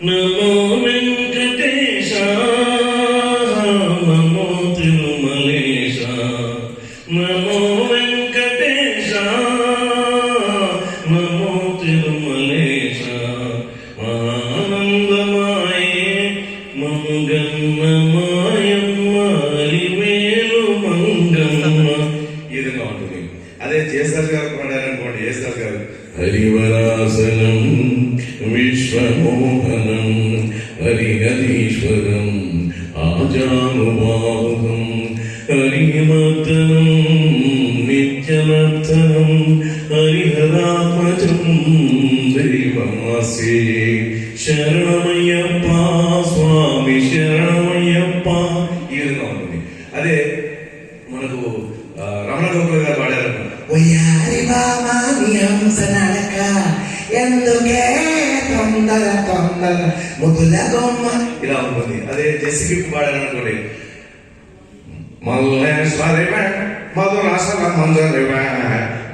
నమో వెంకటేశ నమో తిరుమలేశ నమో వెంకటేశ నమో తిరుమలేశ ఆనందమాయే మంగన్నమాయమ్మ అలివేలు మంగమ్మ. ఈ విధంగా ఉంటుంది. అదే జేసర్ గారు పాడారనుకోండి. జేసర్ గారు హరివరాసనం విశ్వమోహనం హరిహరీశ్వరం ఆజానుబాహుం హరిమర్దనం నిత్యనర్తనం హరిహరాత్మజం దైవమాసే. శరణమయ్యప్ప స్వామి శరణమయ్యప్ప. ఈ విధంగా ఉంటుంది. అదే మనకు రమణ గోకుల గారు పాడారు. ఒయ్యారి బామా నీ హంస నడక ఎందుకే తొందర తొందర ముదుల బొమ్మ. ఇలా ఉంటుంది. అదే జెస్సీ గిఫ్ట్ పాడారనుకోండి. మల్లేశ్వరివే మధురాసల మంజరివే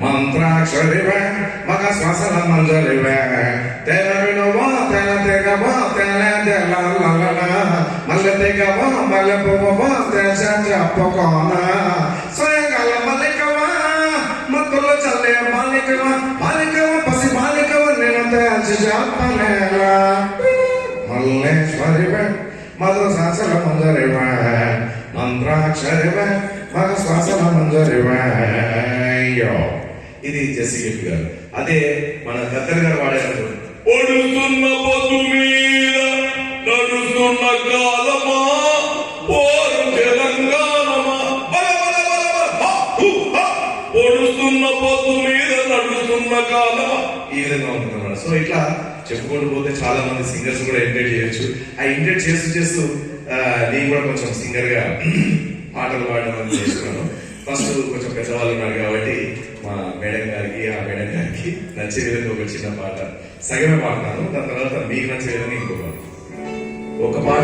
మంత్రాక్షరివే మగ శ్వాసల మంజరివే తెల వినువా తెల తెగవా తెల తెల మల్లె తెగవా మల్లె పువ్వవా తెస చెప్పుకోన స్వయంగాల మల్లికవా మత్తులు చల్లే మాలికవా మాలికవ పసి మాలికవ నేను తెచ్చి చెప్పలేలా. మల్లేశ్వరివే మధు శ్వాసల మంజరివే మంత్రాక్షరివే మగ శ్వాసల మంజరివే. ఇది జెస్సీ గిఫ్ట్ గారు. అదే మన గద్దర్ గారు వాడారు. ఒడుస్తున్న పొద్దు మీద నడుస్తున్న కాలమా పోరు తెలంగాణమా ఒడుస్తున్న పొద్దు మీద నడుస్తున్న కాలమా. ఈ విధంగా ఉంటుంది అన్నమాట. సో ఇట్లా చెప్పుకుంటూ పోతే చాలా మంది సింగర్స్ కూడా ఎంకరేజ్ చేయొచ్చు. ఆ ఎంకరేజ్ చేస్తూ చేస్తూ నేను కూడా కొంచెం సింగర్ గా పాటలు పాడడం చేస్తున్నాను. ఫస్ట్ కొంచెం పెద్దవాళ్ళు ఉన్నారు కాబట్టి మా మేడం గారికి ఆ మేడం గారికి నచ్చే విధంగా ఒక చిన్న పాట సగమే పాడతాను. దాని తర్వాత మీకు నచ్చే విధంగా ఇంకో పాట. ఒక పాట